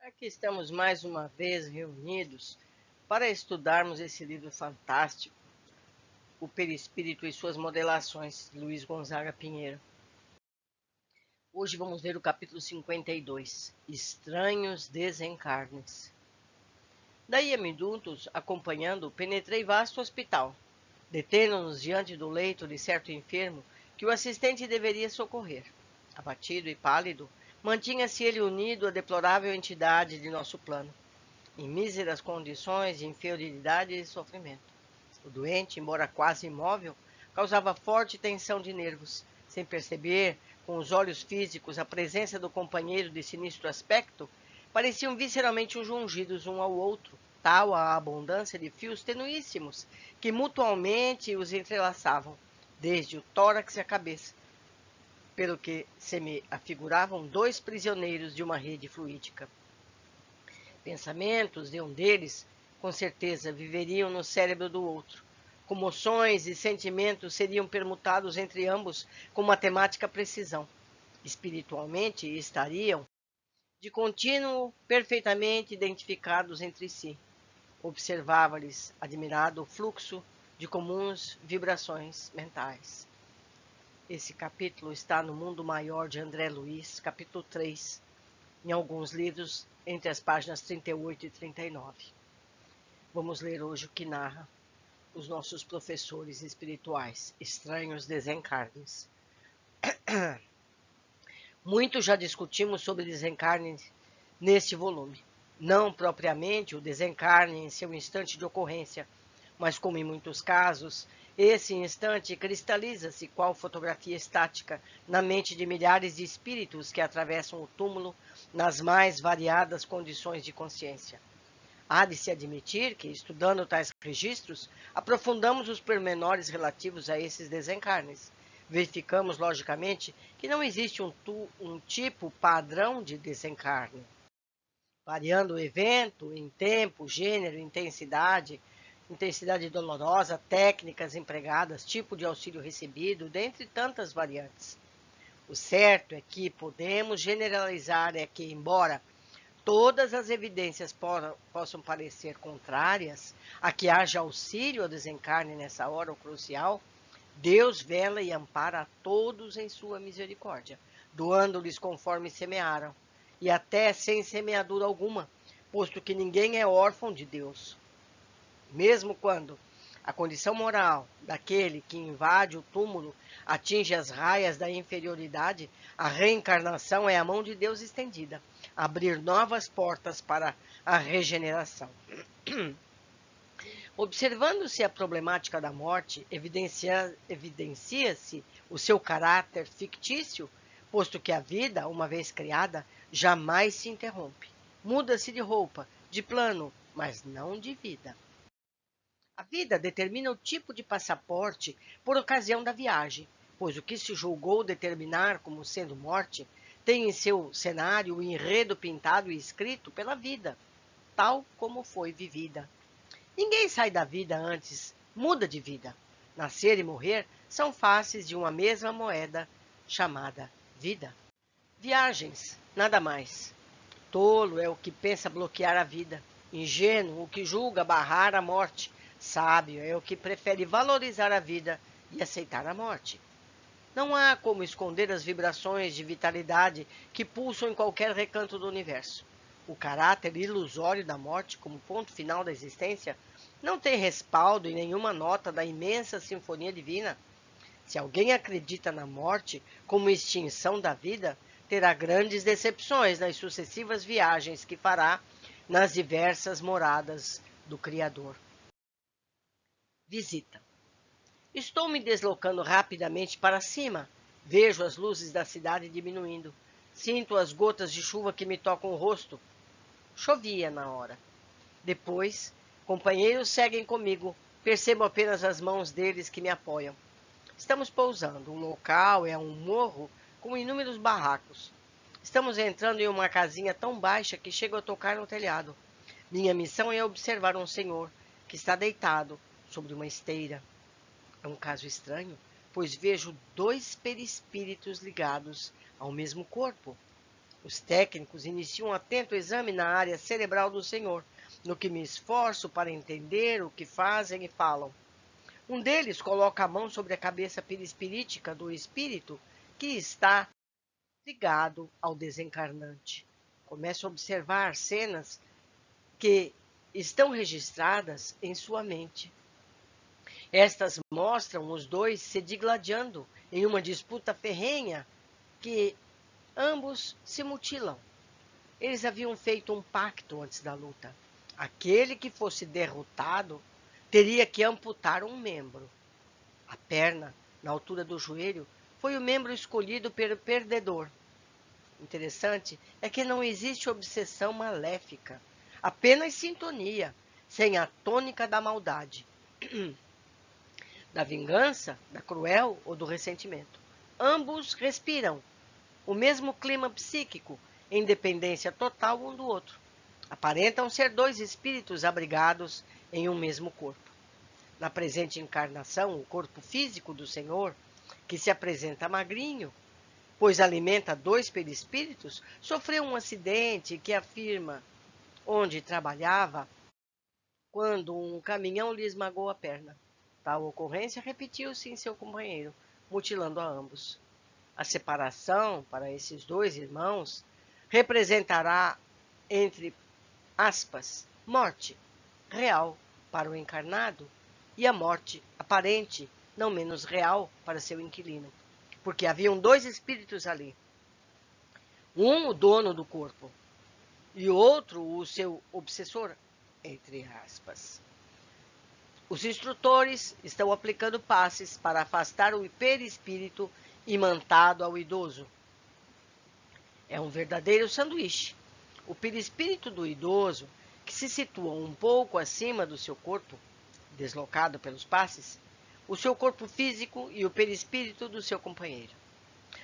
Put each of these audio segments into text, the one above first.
Aqui estamos mais uma vez reunidos para estudarmos esse livro fantástico, O Perispírito e Suas Modelações, de Luiz Gonzaga Pinheiro. Hoje vamos ler o capítulo 52, Estranhos Desencarnes. Daí a minutos, acompanhando, penetrei vasto hospital. Detendo-nos diante do leito de certo enfermo que o assistente deveria socorrer. Abatido e pálido, mantinha-se ele unido à deplorável entidade de nosso plano, em míseras condições de inferioridade e sofrimento. O doente, embora quase imóvel, causava forte tensão de nervos, sem perceber, com os olhos físicos, a presença do companheiro de sinistro aspecto, pareciam visceralmente ungidos um ao outro, tal a abundância de fios tenuíssimos que mutualmente os entrelaçavam, desde o tórax à cabeça, pelo que se me afiguravam dois prisioneiros de uma rede fluídica. Pensamentos de um deles, com certeza, viveriam no cérebro do outro. Comoções e sentimentos seriam permutados entre ambos com matemática precisão. Espiritualmente estariam, de contínuo, perfeitamente identificados entre si. Observava-lhes, admirado, o fluxo de comuns vibrações mentais. Esse capítulo está no Mundo Maior de André Luiz, capítulo 3, em alguns livros, entre as páginas 38 e 39. Vamos ler hoje o que narra os nossos professores espirituais, Estranhos Desencarnes. Muito já discutimos sobre desencarne neste volume. Não propriamente o desencarne em seu instante de ocorrência, mas como em muitos casos, esse instante cristaliza-se qual fotografia estática na mente de milhares de espíritos que atravessam o túmulo nas mais variadas condições de consciência. Há de se admitir que, estudando tais registros, aprofundamos os pormenores relativos a esses desencarnes. Verificamos, logicamente, que não existe um tipo padrão de desencarne. Variando o evento em tempo, gênero, intensidade dolorosa, técnicas empregadas, tipo de auxílio recebido, dentre tantas variantes. O certo é que podemos generalizar é que, embora todas as evidências possam parecer contrárias a que haja auxílio ao desencarne nessa hora crucial, Deus vela e ampara a todos em sua misericórdia, doando-lhes conforme semearam, e até sem semeadura alguma, posto que ninguém é órfão de Deus. Mesmo quando a condição moral daquele que invade o túmulo atinge as raias da inferioridade, a reencarnação é a mão de Deus estendida, abrir novas portas para a regeneração. Observando-se a problemática da morte, evidencia-se o seu caráter fictício, posto que a vida, uma vez criada, jamais se interrompe. Muda-se de roupa, de plano, mas não de vida. A vida determina o tipo de passaporte por ocasião da viagem, pois o que se julgou determinar como sendo morte tem em seu cenário o enredo pintado e escrito pela vida, tal como foi vivida. Ninguém sai da vida antes, muda de vida. Nascer e morrer são faces de uma mesma moeda chamada vida. Viagens, nada mais. Tolo é o que pensa bloquear a vida. Ingênuo o que julga barrar a morte. Sábio é o que prefere valorizar a vida e aceitar a morte. Não há como esconder as vibrações de vitalidade que pulsam em qualquer recanto do universo. O caráter ilusório da morte, como ponto final da existência, não tem respaldo em nenhuma nota da imensa sinfonia divina. Se alguém acredita na morte como extinção da vida, terá grandes decepções nas sucessivas viagens que fará nas diversas moradas do Criador. Visita. Estou me deslocando rapidamente para cima. Vejo as luzes da cidade diminuindo. Sinto as gotas de chuva que me tocam o rosto. Chovia na hora. Depois, companheiros seguem comigo. Percebo apenas as mãos deles que me apoiam. Estamos pousando. O local é um morro com inúmeros barracos. Estamos entrando em uma casinha tão baixa que chego a tocar no telhado. Minha missão é observar um senhor que está deitado sobre uma esteira. É um caso estranho, pois vejo dois perispíritos ligados ao mesmo corpo. Os técnicos iniciam um atento exame na área cerebral do Senhor, no que me esforço para entender o que fazem e falam. Um deles coloca a mão sobre a cabeça perispirítica do espírito que está ligado ao desencarnante. Começo a observar cenas que estão registradas em sua mente. Estas mostram os dois se digladiando em uma disputa ferrenha que ambos se mutilam. Eles haviam feito um pacto antes da luta. Aquele que fosse derrotado teria que amputar um membro. A perna, na altura do joelho, foi o membro escolhido pelo perdedor. Interessante é que não existe obsessão maléfica, apenas sintonia, sem a tônica da maldade, da vingança, da cruel ou do ressentimento. Ambos respiram o mesmo clima psíquico, em dependência total um do outro. Aparentam ser dois espíritos abrigados em um mesmo corpo. Na presente encarnação, o corpo físico do Senhor, que se apresenta magrinho, pois alimenta dois perispíritos, sofreu um acidente que afirma onde trabalhava quando um caminhão lhe esmagou a perna. Tal ocorrência repetiu-se em seu companheiro, mutilando a ambos. A separação para esses dois irmãos representará, entre aspas, morte real para o encarnado e a morte aparente, não menos real, para seu inquilino. Porque haviam dois espíritos ali. Um, o dono do corpo, e outro, o seu obsessor, entre aspas. Os instrutores estão aplicando passes para afastar o perispírito imantado ao idoso. É um verdadeiro sanduíche. O perispírito do idoso, que se situa um pouco acima do seu corpo, deslocado pelos passes, o seu corpo físico e o perispírito do seu companheiro.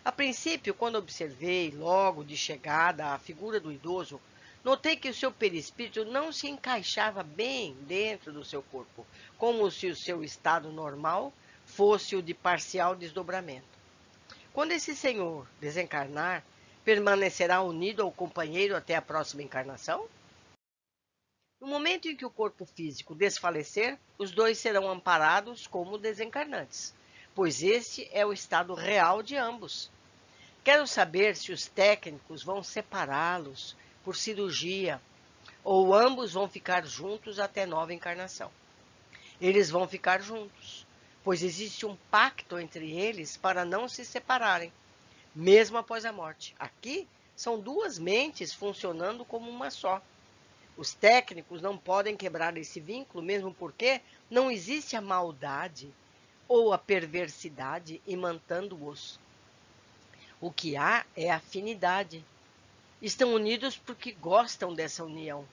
A princípio, quando observei logo de chegada a figura do idoso, notei que o seu perispírito não se encaixava bem dentro do seu corpo, como se o seu estado normal fosse o de parcial desdobramento. Quando esse senhor desencarnar, permanecerá unido ao companheiro até a próxima encarnação? No momento em que o corpo físico desfalecer, os dois serão amparados como desencarnantes, pois este é o estado real de ambos. Quero saber se os técnicos vão separá-los por cirurgia ou ambos vão ficar juntos até nova encarnação. Eles vão ficar juntos, pois existe um pacto entre eles para não se separarem, mesmo após a morte. Aqui são duas mentes funcionando como uma só. Os técnicos não podem quebrar esse vínculo, mesmo porque não existe a maldade ou a perversidade imantando-os. O que há é afinidade. Estão unidos porque gostam dessa união.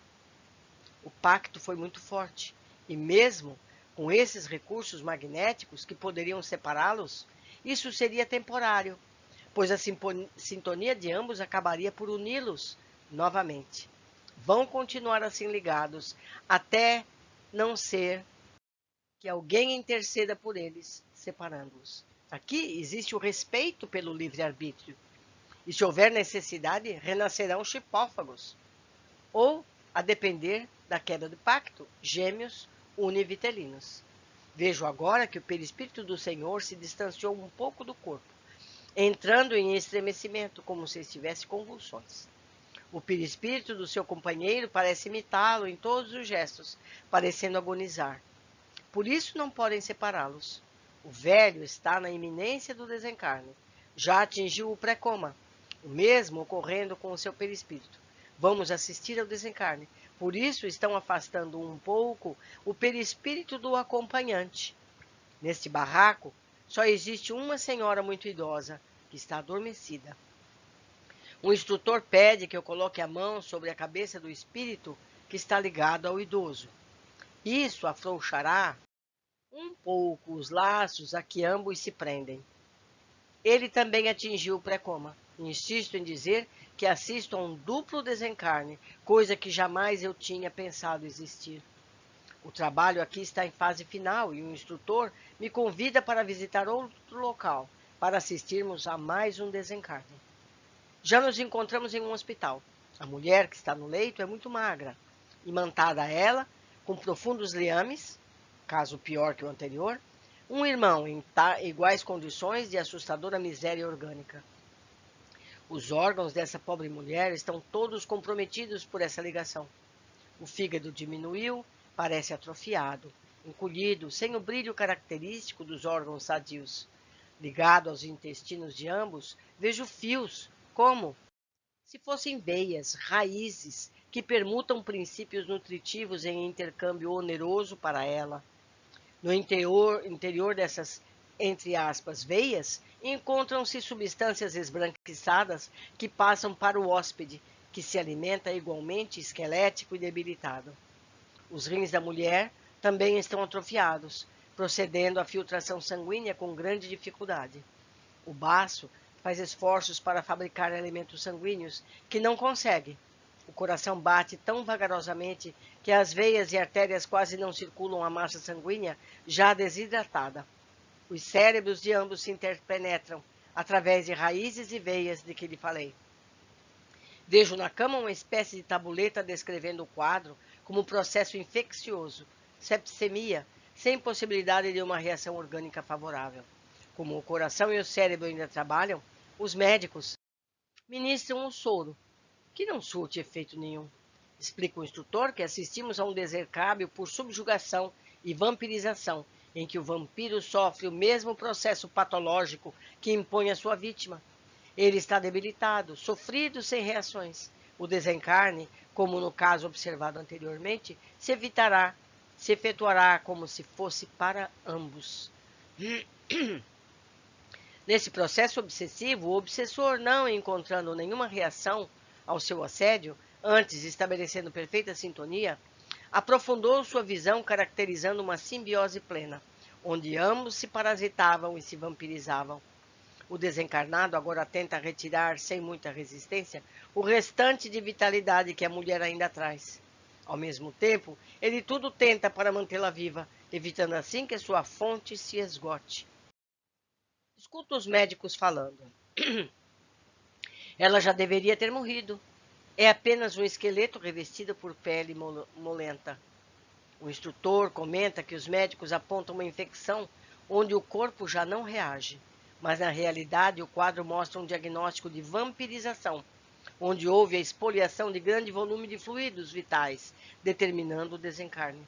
O pacto foi muito forte, e mesmo com esses recursos magnéticos que poderiam separá-los, isso seria temporário, pois a sintonia de ambos acabaria por uni-los novamente. Vão continuar assim ligados até não ser que alguém interceda por eles, separando-os. Aqui existe o respeito pelo livre-arbítrio, e se houver necessidade, renascerão chipófagos, ou, a depender da queda do pacto, gêmeos univitelinos. Vejo agora que o perispírito do Senhor se distanciou um pouco do corpo, entrando em estremecimento, como se estivesse convulsões. O perispírito do seu companheiro parece imitá-lo em todos os gestos, parecendo agonizar. Por isso não podem separá-los. O velho está na iminência do desencarne. Já atingiu o pré-coma, o mesmo ocorrendo com o seu perispírito. Vamos assistir ao desencarne. Por isso estão afastando um pouco o perispírito do acompanhante. Neste barraco, só existe uma senhora muito idosa, que está adormecida. O instrutor pede que eu coloque a mão sobre a cabeça do espírito que está ligado ao idoso. Isso afrouxará um pouco os laços a que ambos se prendem. Ele também atingiu o pré-coma. Insisto em dizer que assisto a um duplo desencarne, coisa que jamais eu tinha pensado existir. O trabalho aqui está em fase final e o instrutor me convida para visitar outro local, para assistirmos a mais um desencarne. Já nos encontramos em um hospital. A mulher que está no leito é muito magra, imantada ela, com profundos liames, caso pior que o anterior, um irmão em iguais condições de assustadora miséria orgânica. Os órgãos dessa pobre mulher estão todos comprometidos por essa ligação. O fígado diminuiu, parece atrofiado, encolhido, sem o brilho característico dos órgãos sadios. Ligado aos intestinos de ambos, vejo fios, como se fossem veias, raízes, que permutam princípios nutritivos em intercâmbio oneroso para ela. No interior dessas, entre aspas, veias, encontram-se substâncias esbranquiçadas que passam para o hóspede, que se alimenta igualmente esquelético e debilitado. Os rins da mulher também estão atrofiados, procedendo à filtração sanguínea com grande dificuldade. O baço faz esforços para fabricar elementos sanguíneos que não consegue. O coração bate tão vagarosamente que as veias e artérias quase não circulam a massa sanguínea já desidratada. Os cérebros de ambos se interpenetram através de raízes e veias de que lhe falei. Vejo na cama uma espécie de tabuleta descrevendo o quadro como processo infeccioso, septicemia, sem possibilidade de uma reação orgânica favorável. Como o coração e o cérebro ainda trabalham, os médicos ministram um soro, que não surte efeito nenhum. Explica o instrutor que assistimos a um desencarne por subjugação e vampirização, em que o vampiro sofre o mesmo processo patológico que impõe a sua vítima. Ele está debilitado, sofrido sem reações. O desencarne, como no caso observado anteriormente, se efetuará como se fosse para ambos. Nesse processo obsessivo, o obsessor, não encontrando nenhuma reação ao seu assédio, antes estabelecendo perfeita sintonia, aprofundou sua visão caracterizando uma simbiose plena, onde ambos se parasitavam e se vampirizavam. O desencarnado agora tenta retirar, sem muita resistência, o restante de vitalidade que a mulher ainda traz. Ao mesmo tempo, ele tudo tenta para mantê-la viva, evitando assim que sua fonte se esgote. Escuta os médicos falando. Ela já deveria ter morrido. É apenas um esqueleto revestido por pele molenta. O instrutor comenta que os médicos apontam uma infecção onde o corpo já não reage. Mas, na realidade, o quadro mostra um diagnóstico de vampirização, onde houve a expoliação de grande volume de fluidos vitais, determinando o desencarne.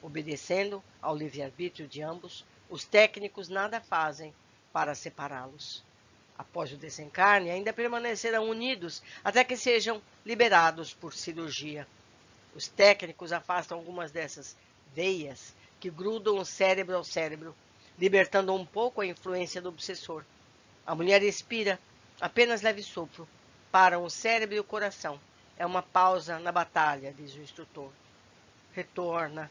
Obedecendo ao livre-arbítrio de ambos, os técnicos nada fazem para separá-los. Após o desencarne, ainda permanecerão unidos até que sejam liberados por cirurgia. Os técnicos afastam algumas dessas veias que grudam o cérebro ao cérebro, libertando um pouco a influência do obsessor. A mulher expira, apenas leve sopro. Param o cérebro e o coração. É uma pausa na batalha, diz o instrutor. Retorna,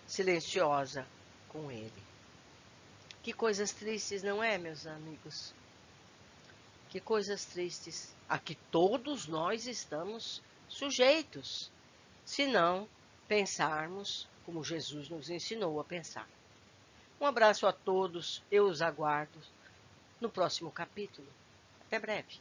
silenciosa, com ele. Que coisas tristes, não é, meus amigos? Que coisas tristes a que todos nós estamos sujeitos, se não pensarmos como Jesus nos ensinou a pensar. Um abraço a todos, eu os aguardo no próximo capítulo. Até breve.